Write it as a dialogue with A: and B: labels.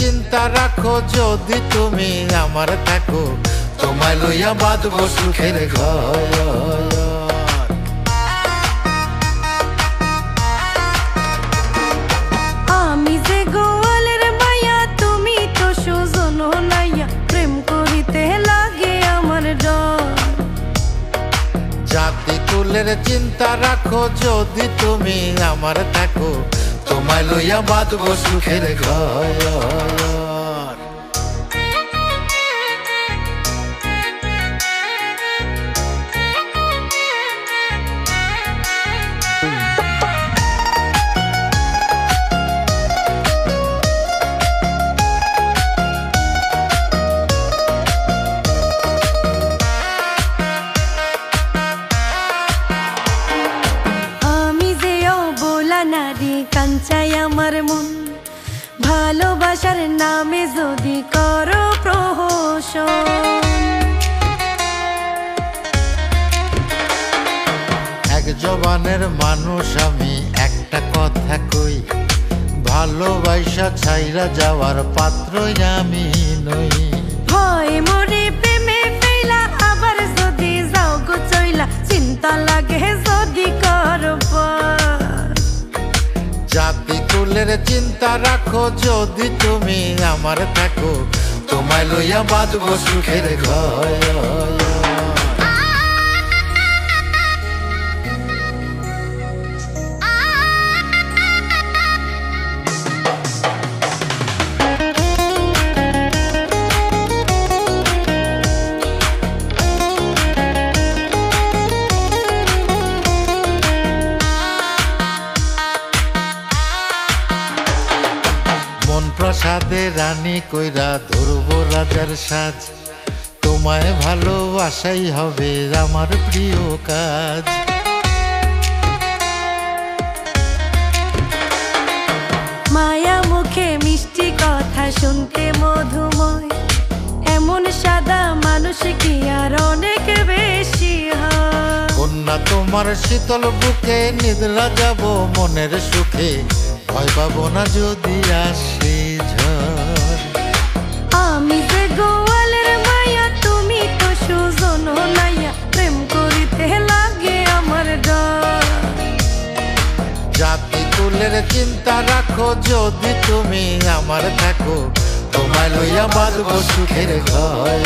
A: চিন্তা রাখো যদি তুমি আমার থাকো, তোমায় লইয়া বাঁধব সুখের ঘর।
B: আমি যে গোয়ালের মাইয়া, তুমি তো সুজন নাইয়া, প্রেম করিতে লাগে আমার ডর।
A: জাতি কুলের চিন্তা রাখো যদি তুমি আমার থাকো, তোমায় লইয়া বাঁধব সুখের ঘর।
B: নারী কাঞ্চাই আমার মন, ভালোবাসার নামে যদি করো প্রহসন।
A: এক জবানের মানুষ আমি, একটা কথা কই, ভালোবাসা ছাইরা যাওয়ার পাত্রই আমি নই।
B: ভয় মরে প্রেমে ফেলা, আবার যদি যাও গো চইলা, চিন্তা লাগে যদি করবা।
A: জাতি কুলের চিন্তা রাখো যদি তুমি আমার থাকো, তোমায় লইয়া বাঁধব সুখের ঘর। মন প্রসাদে রানী কইরা ধরব রাজার সাজ, তোমায় ভালোবাসাই হবে আমার প্রিয় কাজ।
B: মায়া মুখে মিষ্টি কথা শুনতে মধুময়, এমন সাদা মানুষ কি আর অনেক বেশি হয়।
A: কন্যা তোমার শীতল বুকে নিদ্রা যাব মনের সুখে, ভয় পাবো না যদি আসে ঝড়।
B: আমি যে গোয়ালের মাইয়া, তুমি তো সুজন নাইয়া, প্রেম করিতে লাগে আমার ডর।
A: জাতি কুলের চিন্তা রাখো যদি তুমি আমার থাকো, তোমায় লইয়া বাঁধব সুখের ঘর।